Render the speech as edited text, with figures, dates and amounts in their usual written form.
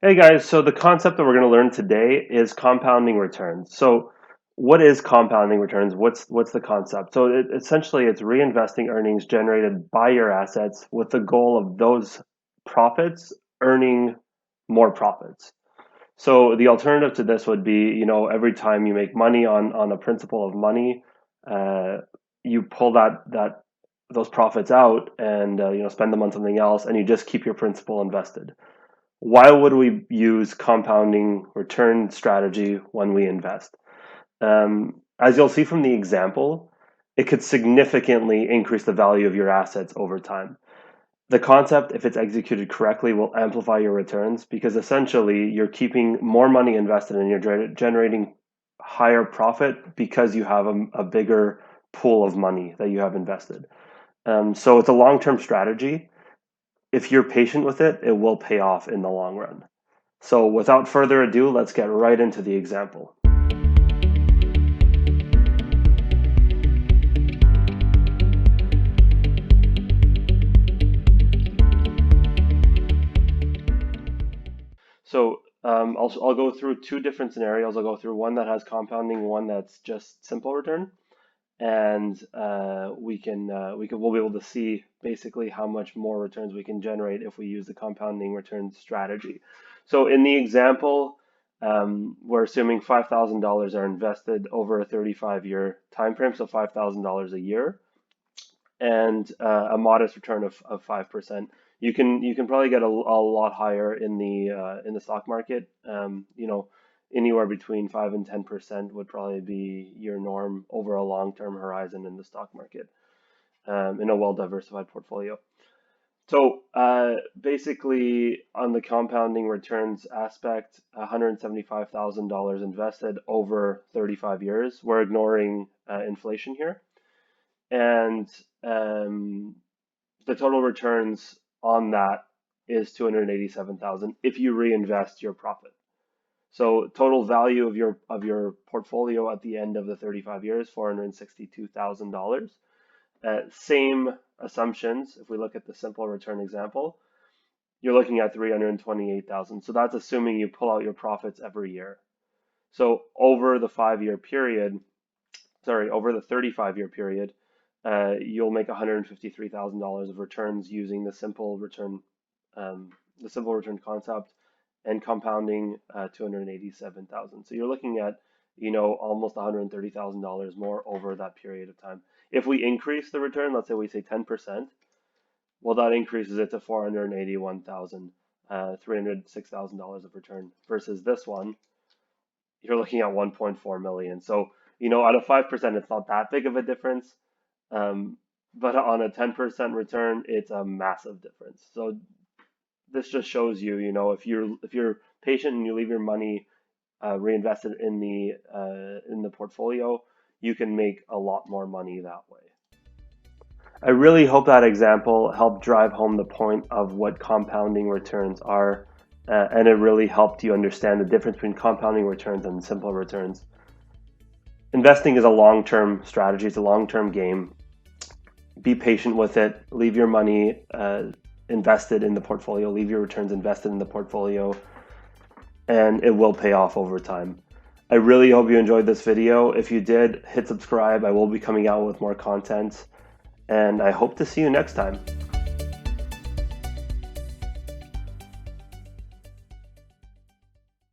Hey guys, so the concept that we're going to learn today is compounding returns. So what is compounding returns? What's the concept? So essentially it's reinvesting earnings generated by your assets with the goal of those profits earning more profits. So the alternative to this would be, every time you make money on a principle of money, uh, you pull that those profits out and spend them on something else, and you just keep your principal invested. Why would we use compounding return strategy when we invest? As you'll see from the example, it could significantly increase the value of your assets over time. The concept, if it's executed correctly, will amplify your returns because essentially you're keeping more money invested and you're generating higher profit because you have a bigger pool of money that you have invested. So it's a long-term strategy. If you're patient with it, it will pay off in the long run. So without further ado, let's get right into the example. So I'll go through two different scenarios. I'll go through one that has compounding, one that's just simple return, and we'll be able to see basically how much more returns we can generate if we use the compounding return strategy. So in the example, we're assuming $5,000 are invested over a 35-year time frame, so $5,000 a year, and a modest return of 5%. You can probably get a lot higher in the stock market. Anywhere between 5 and 10% would probably be your norm over a long-term horizon in the stock market, in a well-diversified portfolio. So basically, on the compounding returns aspect, $175,000 invested over 35 years. We're ignoring inflation here, and the total returns on that is 287,000 if you reinvest your profit. So total value of your portfolio at the end of the 35 years, $462,000. Same assumptions. If we look at the simple return example, you're looking at 328,000. So that's assuming you pull out your profits every year. So over the 35-year period, you'll make $153,000 of returns using the simple return concept and compounding 287,000. So you're looking at, almost $130,000 more over that period of time. If we increase the return, let's say we say 10%, well, that increases it to 481,000, $306,000 of return versus this one, you're looking at 1.4 million. So, out of 5%, it's not that big of a difference. But on a 10% return, it's a massive difference. So this just shows you, if you're patient and you leave your money reinvested in the portfolio, you can make a lot more money that way. I really hope that example helped drive home the point of what compounding returns are, and it really helped you understand the difference between compounding returns and simple returns. Investing is a long-term strategy, it's a long-term game. Be patient with it, leave your money invested in the portfolio, leave your returns invested in the portfolio, and it will pay off over time. I really hope you enjoyed this video. If you did, hit subscribe. I will be coming out with more content, and I hope to see you next time.